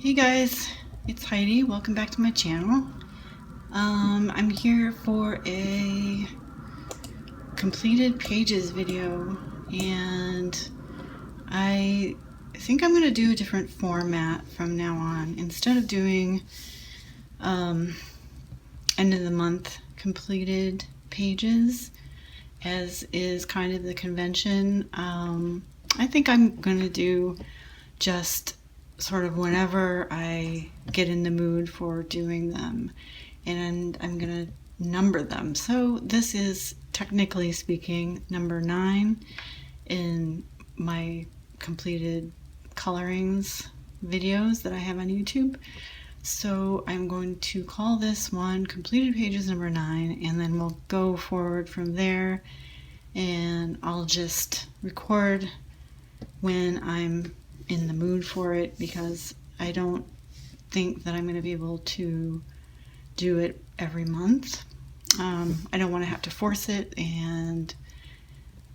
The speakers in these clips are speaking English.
Hey guys, it's Heidi. Welcome back to my channel. I'm here for a completed pages video, and I think I'm going to do a different format from now on. Instead of doing end of the month completed pages, as is kind of the convention, I think I'm going to do just sort of whenever I get in the mood for doing them, and I'm gonna number them. So this is, technically speaking, number 9 in my completed colorings videos that I have on YouTube. So I'm going to call this one completed pages number 9, and then we'll go forward from there, and I'll just record when I'm in the mood for it, because I don't think that I'm going to be able to do it every month. I don't want to have to force it, and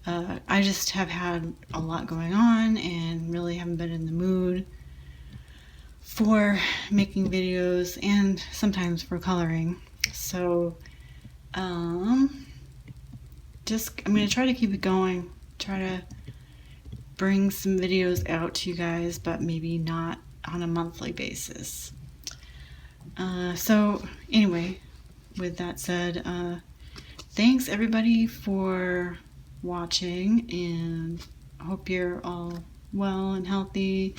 I just have had a lot going on and really haven't been in the mood for making videos and sometimes for coloring. So I'm going to try to keep it going, try to bring some videos out to you guys, but maybe not on a monthly basis. So anyway, with that said, thanks everybody for watching, and I hope you're all well and healthy.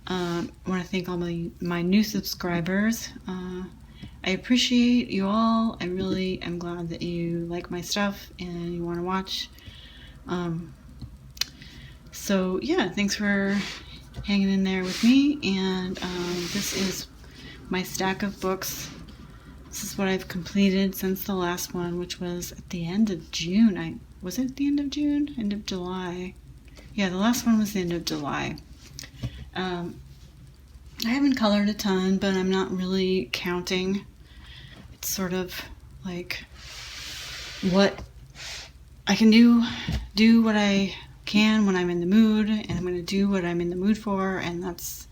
I want to thank all my new subscribers. I appreciate you all. I really am glad that you like my stuff and you want to watch. So yeah, thanks for hanging in there with me, and this is my stack of books. This is what I've completed since the last one, which was at the end of June. Was it at the end of June? End of July? Yeah, the last one was the end of July. I haven't colored a ton, but I'm not really counting. It's sort of like what I can do what I can when I'm in the mood, and I'm going to do what I'm in the mood for, and that's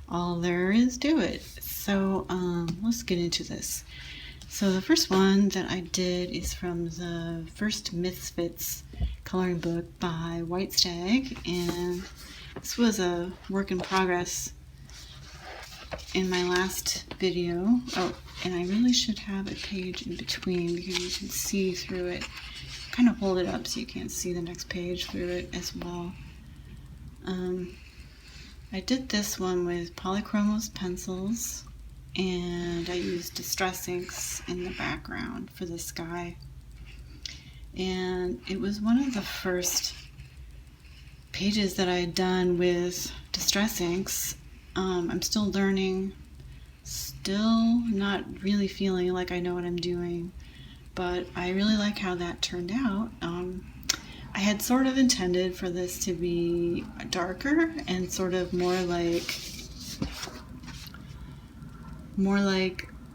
all there is to it. So let's get into this. So the first one that I did is from the first Misfits coloring book by White Stag, and this was a work in progress in my last video. Oh, and I really should have a page in between because you can see through it. Kind of hold it up so you can't see the next page through it as well. I did this one with Polychromos pencils, and I used distress inks in the background for the sky. And it was one of the first pages that I had done with distress inks. I'm still learning, still not really feeling like I know what I'm doing, but I really like how that turned out. I had sort of intended for this to be darker and sort of more like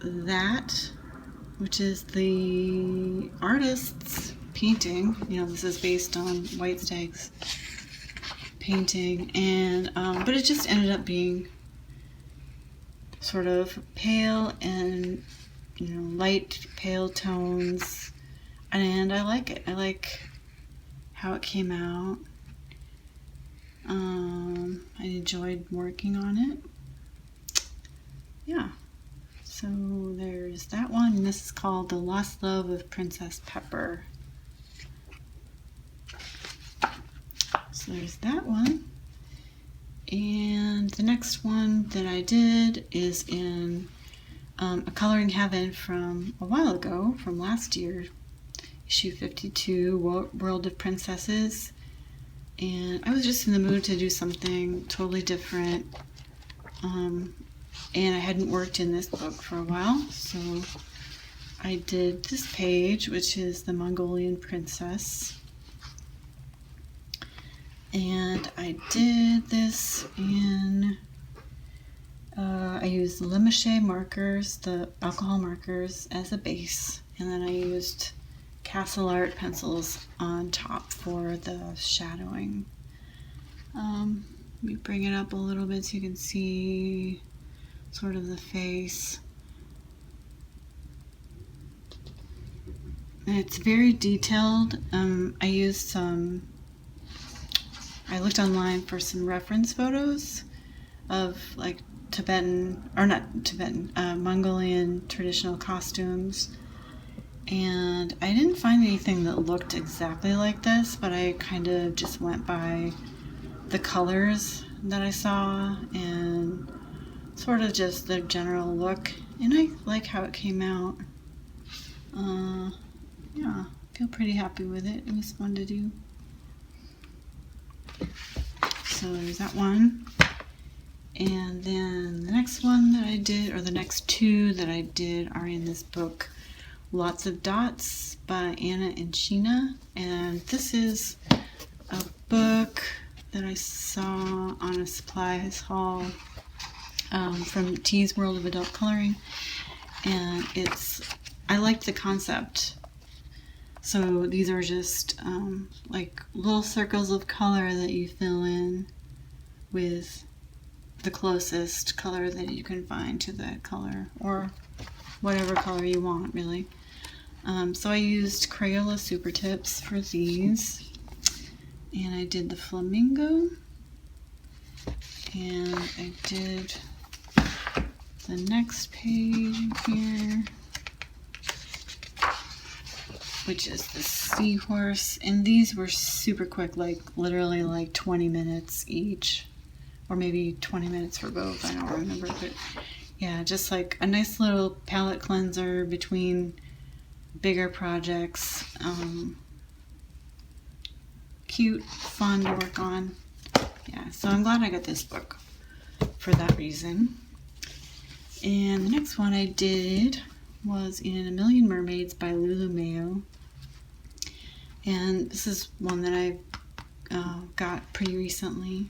that, which is the artist's painting. You know, this is based on White Stag's painting, and but it just ended up being sort of pale and, you know, light pale tones, and I like it. I like how it came out. I enjoyed working on it. Yeah, so there's that one, and this is called The Lost Love of Princess Pepper. So there's that one. And the next one that I did is in a Coloring Heaven from a while ago, from last year, issue 52, World of Princesses. And I was just in the mood to do something totally different. And I hadn't worked in this book for a while, so I did this page, which is the Mongolian Princess. And I did this in, I used Limouche markers, the alcohol markers, as a base, and then I used Castle Art pencils on top for the shadowing. Let me bring it up a little bit so you can see sort of the face. And it's very detailed. I looked online for some reference photos of like Tibetan, or not Tibetan, Mongolian traditional costumes. And I didn't find anything that looked exactly like this, but I kind of just went by the colors that I saw and sort of just the general look. And I like how it came out. Yeah, I feel pretty happy with it. It was fun to do. So there's that one. And then the next one that I did, or the next two that I did, are in this book, Lots of Dots by Anna and Sheena. And this is a book that I saw on a supplies haul from T's World of Adult Coloring. And I liked the concept. So these are just like little circles of color that you fill in with the closest color that you can find to that color, or whatever color you want, really. So I used Crayola Super Tips for these, and I did the flamingo, and I did the next page here, which is the seahorse. And these were super quick, like literally like 20 minutes each, or maybe 20 minutes for both, I don't remember. But yeah, just like a nice little palette cleanser between bigger projects. Cute, fun to work on. Yeah, so I'm glad I got this book for that reason. And the next one I did was in A Million Mermaids by Lulu Mayo. And this is one that I got pretty recently.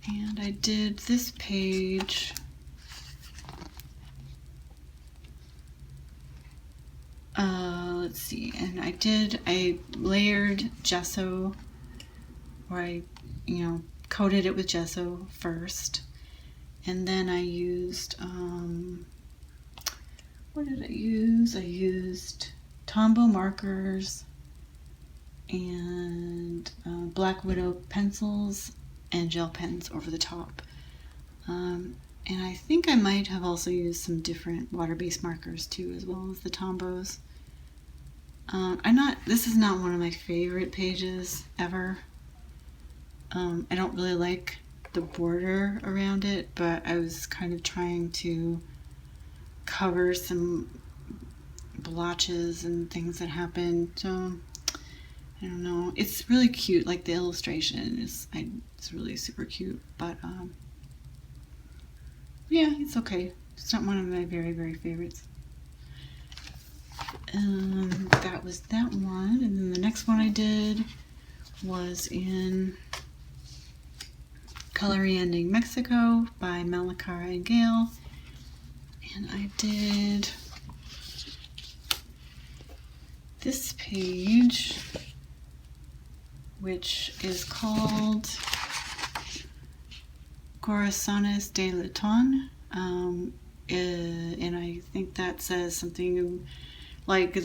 And I did this page. Let's see, and I layered gesso, or I, coated it with gesso first. And then I used, what did I use? I used Tombow markers and Black Widow pencils and gel pens over the top. And I think I might have also used some different water-based markers too, as well as the Tombows. This is not one of my favorite pages ever. I don't really like the border around it, but I was kind of trying to cover some blotches and things that happened. So I don't know. It's really cute. Like the illustration it's really super cute, but yeah, it's okay. It's not one of my very, very favorites. That was that one. And then the next one I did was in Coloring Ending Mexico by Malacara and Gale. And I did this page, which is called Corazones de Latón. And I think that says something like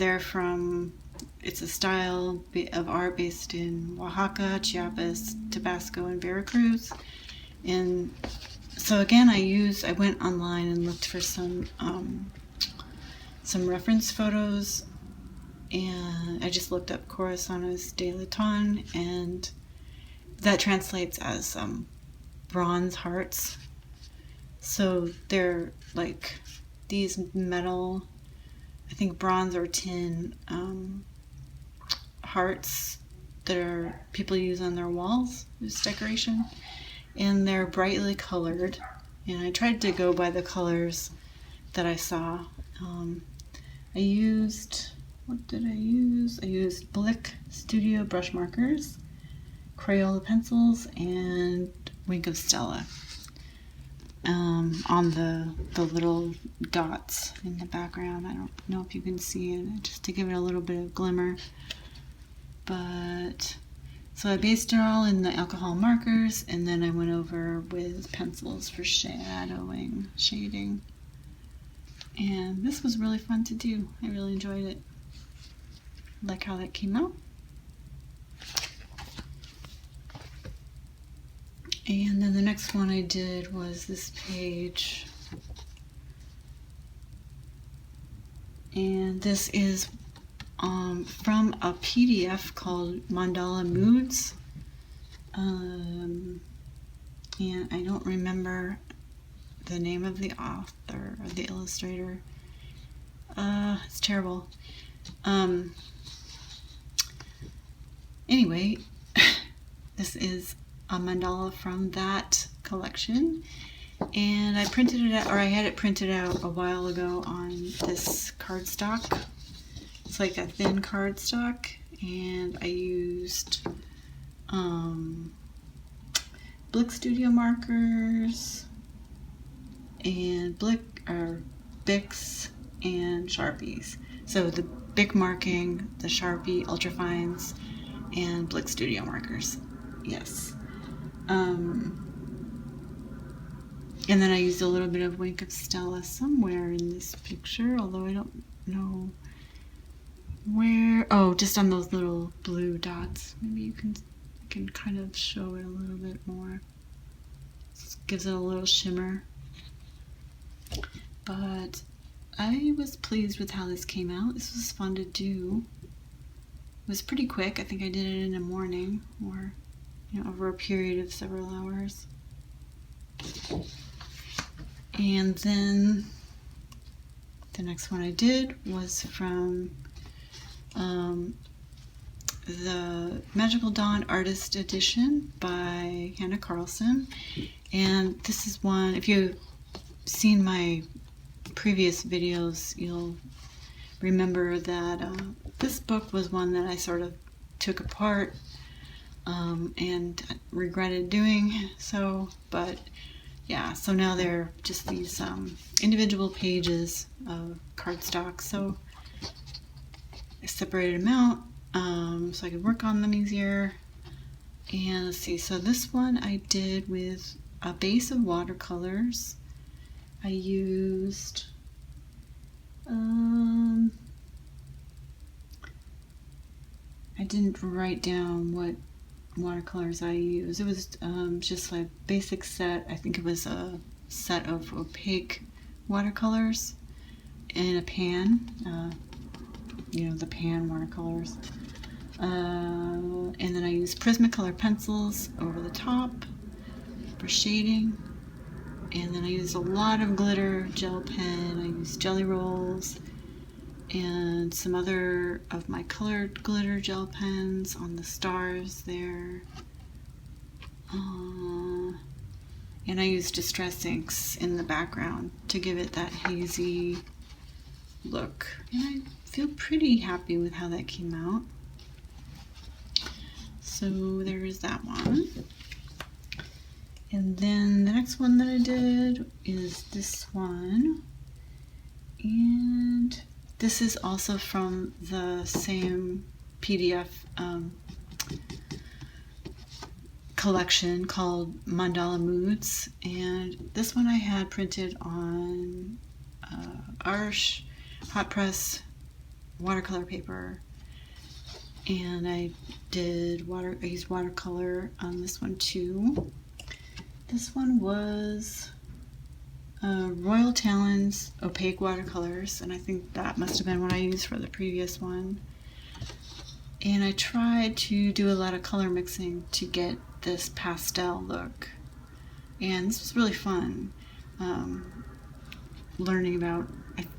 it's a style of art based in Oaxaca, Chiapas, Tabasco, and Veracruz. And so again, I went online and looked for some reference photos, and I just looked up Corazones de Latón, and that translates as bronze hearts. So they're like these metal, I think bronze or tin hearts that people use on their walls as decoration, and they're brightly colored. And I tried to go by the colors that I saw. I used Blick Studio brush markers, Crayola pencils, and Wink of Stella on the little dots in the background. I don't know if you can see it, just to give it a little bit of glimmer. But So I based it all in the alcohol markers, and then I went over with pencils for shadowing, shading. And this was really fun to do. I really enjoyed it. Like how that came out. And then the next one I did was this page. And this is from a PDF called Mandala Moods. And I don't remember the name of the author or the illustrator. It's terrible. Anyway, this is a mandala from that collection, and I printed it out, or I had it printed out a while ago on this cardstock. It's like a thin cardstock, and I used Blick Studio markers and Bics and Sharpies. So the Bic marking, the Sharpie Ultrafines, and Blick Studio markers. Yes. And then I used a little bit of Wink of Stella somewhere in this picture, although I don't know where. Oh, just on those little blue dots. Maybe you can kind of show it a little bit more. This gives it a little shimmer. But I was pleased with how this came out. This was fun to do. It was pretty quick. I think I did it in a morning, or over a period of several hours. And then the next one I did was from the Magical Dawn Artist Edition by Hannah Carlson. And this is one, if you've seen my previous videos, you'll remember that this book was one that I sort of took apart and regretted doing so, but yeah, so now they're just these individual pages of cardstock. So I separated them out so I could work on them easier. And let's see, so this one I did with a base of watercolors. I used I didn't write down what watercolors I used. It was just like basic set. I think it was a set of opaque watercolors in a pan, the pan watercolors. And then I used Prismacolor pencils over the top for shading. And then I used a lot of glitter gel pen. I used Jelly Rolls and some other of my colored glitter gel pens on the stars there. And I used Distress inks in the background to give it that hazy look. And I feel pretty happy with how that came out. So there's that one. And then the next one that I did is this one. And this is also from the same PDF collection called Mandala Moods. And this one I had printed on Arch hot press watercolor paper. And I used watercolor on this one too. This one was Royal Talons opaque watercolors, and I think that must have been what I used for the previous one. And I tried to do a lot of color mixing to get this pastel look. And this was really fun. I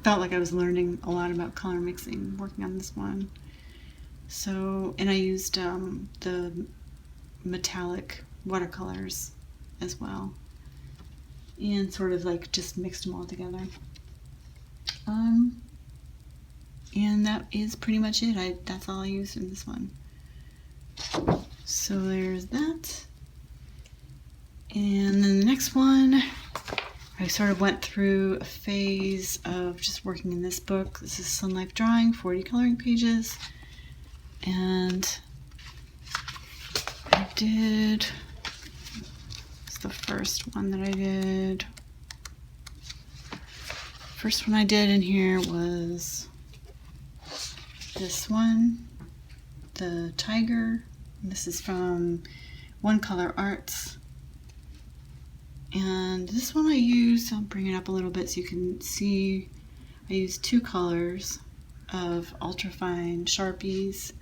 felt like I was learning a lot about color mixing working on this one. So, and I used the metallic watercolors as well, and sort of like just mixed them all together. And that is pretty much it. That's all I used in this one. So there's that. And then the next one, I sort of went through a phase of just working in this book. This is Sun Life Drawing, 40 coloring pages. And did, it's the first one that I did. First one I did in here was this one, the tiger. This is from One Color Arts. And this one I used, I'll bring it up a little bit so you can see, I used 2 colors of ultrafine Sharpies.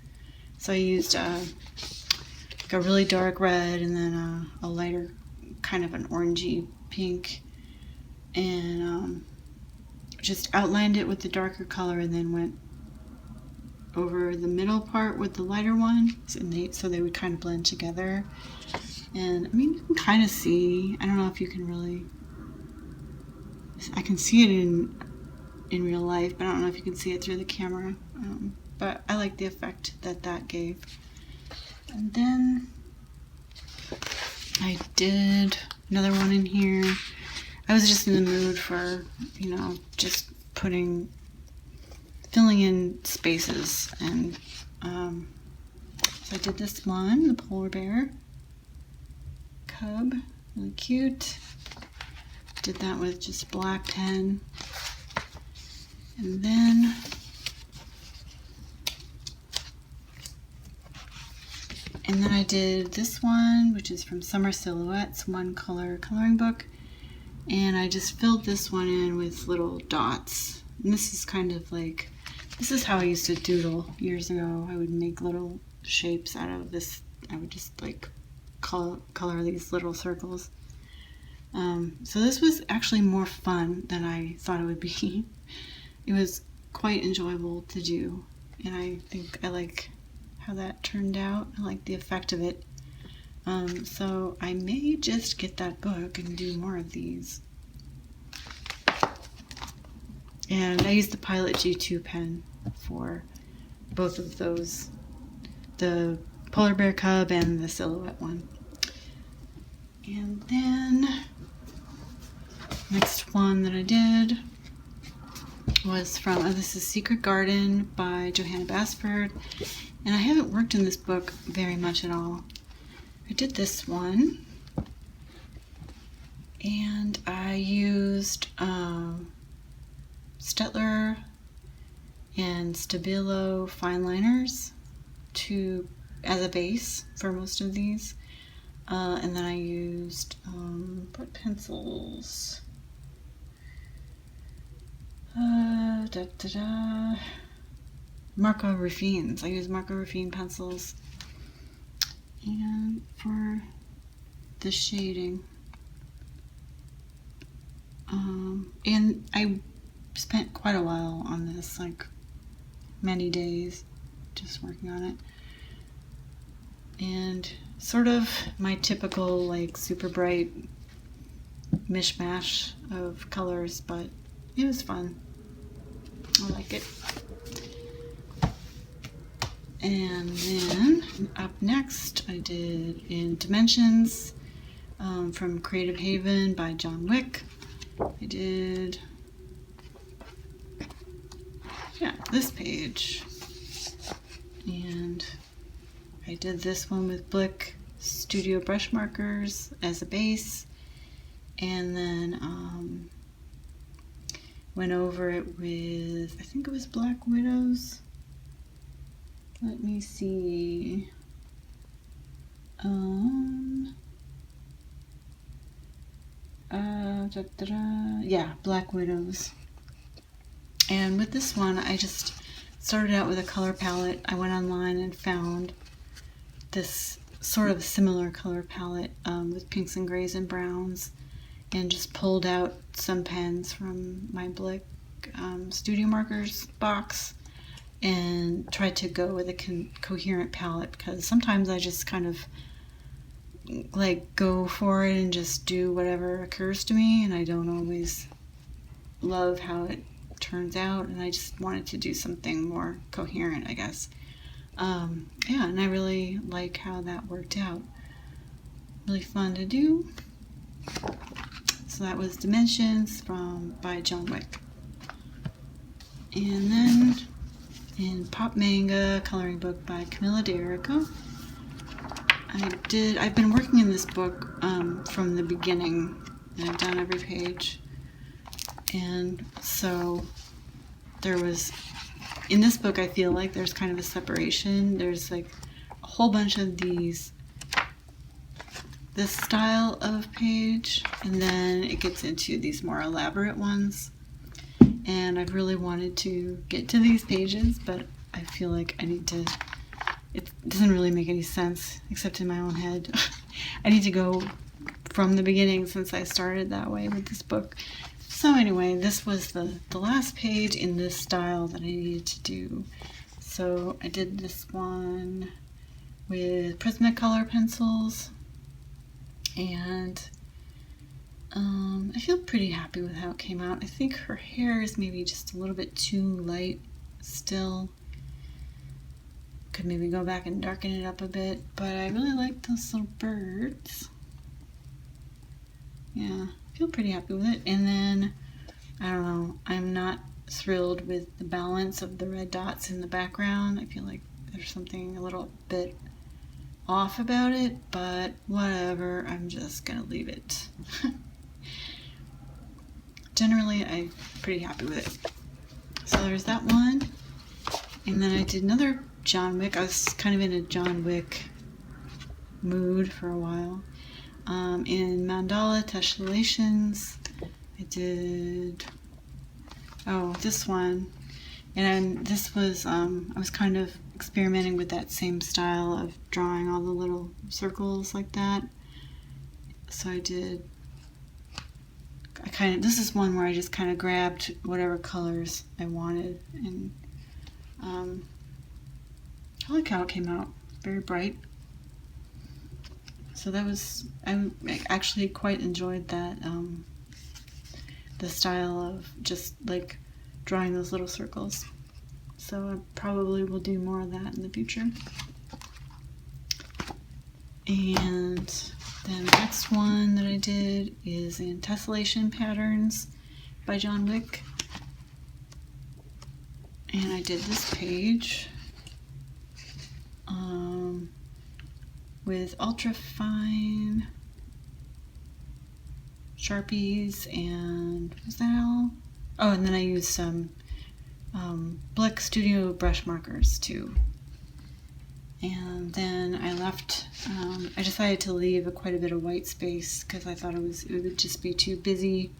So I used like a really dark red and then a lighter, kind of an orangey pink, and just outlined it with the darker color and then went over the middle part with the lighter one, so they would kind of blend together. And I mean, you can kind of see, I don't know if you can really, I can see it in real life, but I don't know if you can see it through the camera. But I like the effect that gave. And then I did another one in here. I was just in the mood for, you know, just filling in spaces. And so I did this one, the polar bear cub, really cute. Did that with just black pen. And then I did this one, which is from Summer Silhouettes, One Color Coloring Book. And I just filled this one in with little dots. And this is kind of like, this is how I used to doodle years ago. I would make little shapes out of this. I would just like color these little circles. So this was actually more fun than I thought it would be. It was quite enjoyable to do, and I think I like how that turned out. I like the effect of it. So I may just get that book and do more of these. And I used the Pilot G2 pen for both of those, the polar bear cub and the silhouette one. And then next one that I did was from, this is Secret Garden by Johanna Basford. And I haven't worked in this book very much at all. I did this one, and I used Stettler and Stabilo fine liners as a base for most of these. And then I used, what pencils? Marco Ruffines. I use Marco Ruffine pencils. And for the shading, and I spent quite a while on this, like many days, just working on it. And sort of my typical like super bright mishmash of colors, but it was fun. I like it. And then up next I did in Dimensions from Creative Haven by John Wick. I did, yeah, this page. And I did this one with Blick Studio brush markers as a base, and then went over it with, I think it was Black Widows. Let me see. Yeah, Black Widows. And with this one, I just started out with a color palette. I went online and found this sort of similar color palette with pinks and grays and browns, and just pulled out some pens from my Blick Studio Markers box and tried to go with a coherent palette, because sometimes I just kind of like go for it and just do whatever occurs to me, and I don't always love how it turns out, and I just wanted to do something more coherent, I guess. Yeah, and I really like how that worked out. Really fun to do. So that was Dimensions by John Wick. And then in Pop Manga Coloring Book by Camilla D'Erico, I've been working in this book from the beginning, and I've done every page. And so there was, in this book, I feel like there's kind of a separation. There's like a whole bunch of this style of page, and then it gets into these more elaborate ones. And I've really wanted to get to these pages, but I feel like I need to, it doesn't really make any sense except in my own head. I need to go from the beginning since I started that way with this book. So anyway, this was the last page in this style that I needed to do. So I did this one with Prismacolor pencils, and I feel pretty happy with how it came out. I think her hair is maybe just a little bit too light still. Could maybe go back and darken it up a bit, but I really like those little birds. Yeah, I feel pretty happy with it. And then, I don't know, I'm not thrilled with the balance of the red dots in the background. I feel like there's something a little bit off about it, but whatever, I'm just gonna leave it. Generally, I'm pretty happy with it. So there's that one. And then I did another John Wick. I was kind of in a John Wick mood for a while. In Mandala Tessellations, I did, this one. And this was, I was kind of experimenting with that same style of drawing all the little circles like that. So this is one where I just kind of grabbed whatever colors I wanted, and I like how it came out, very bright. So that was, I actually quite enjoyed that, the style of just like drawing those little circles. So I probably will do more of that in the future. And then the next one that I did is in Tessellation Patterns by John Wick. And I did this page with ultra fine Sharpies and, was that all? Oh, and then I used some Blick Studio brush markers too. And then I left, I decided to leave quite a bit of white space because I thought it would just be too busy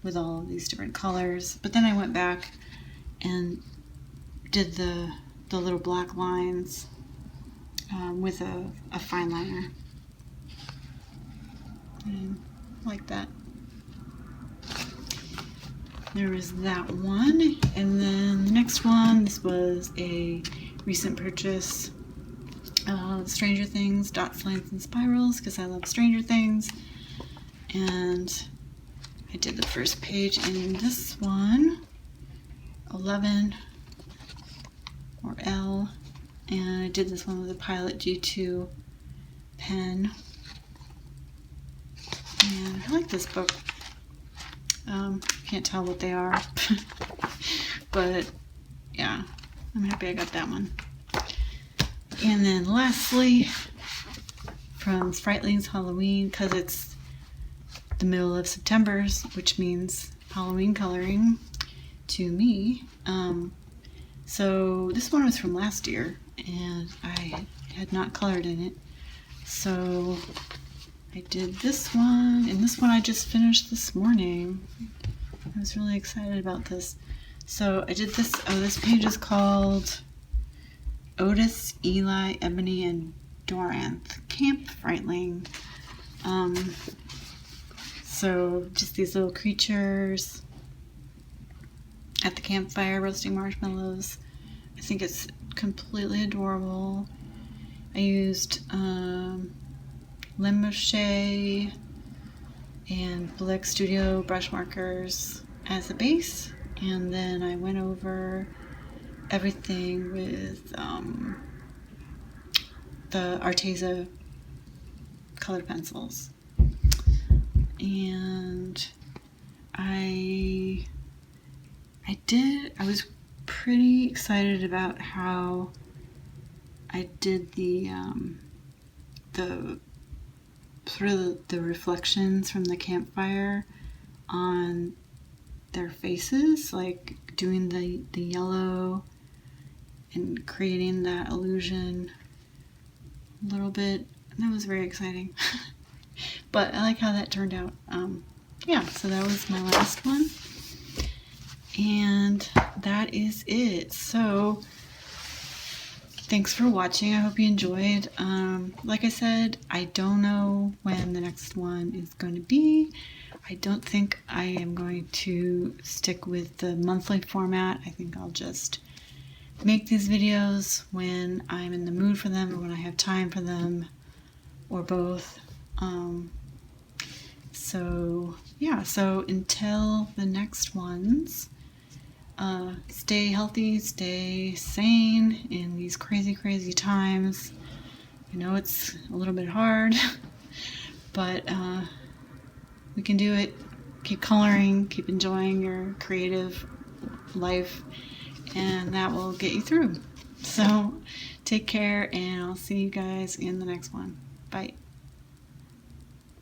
with all of these different colors. But then I went back and did the little black lines with a fine liner. And like that. There was that one, and then the next one, this was a recent purchase. Stranger Things, dots, lines, and spirals, because I love Stranger Things. And I did the first page in this one, 11 or L, and I did this one with a Pilot G2 pen. And I like this book. Can't tell what they are, but yeah, I'm happy I got that one. And then lastly, from Sprightling's Halloween, because it's the middle of September, which means Halloween coloring to me. So this one was from last year, and I had not colored in it. So I did this one, and this one I just finished this morning. I was really excited about this. So I did this, this page is called Otis, Eli, Ebony, and Doranth Camp Frightling. So just these little creatures at the campfire roasting marshmallows. I think it's completely adorable. I used Limouche and Blick Studio brush markers as a base, and then I went over everything with the Arteza colored pencils. And I was pretty excited about how I did the the sort of the reflections from the campfire on their faces, like doing the yellow and creating that illusion a little bit. And that was very exciting. But I like how that turned out. Yeah, so that was my last one. And that is it. So thanks for watching. I hope you enjoyed. Like I said, I don't know when the next one is going to be. I don't think I am going to stick with the monthly format. I think I'll just make these videos when I'm in the mood for them or when I have time for them, or both. So yeah, so until the next ones, stay healthy, stay sane in these crazy times. I know it's a little bit hard, but we can do it. Keep coloring, keep enjoying your creative life, and that will get you through. So take care, and I'll see you guys in the next one. Bye.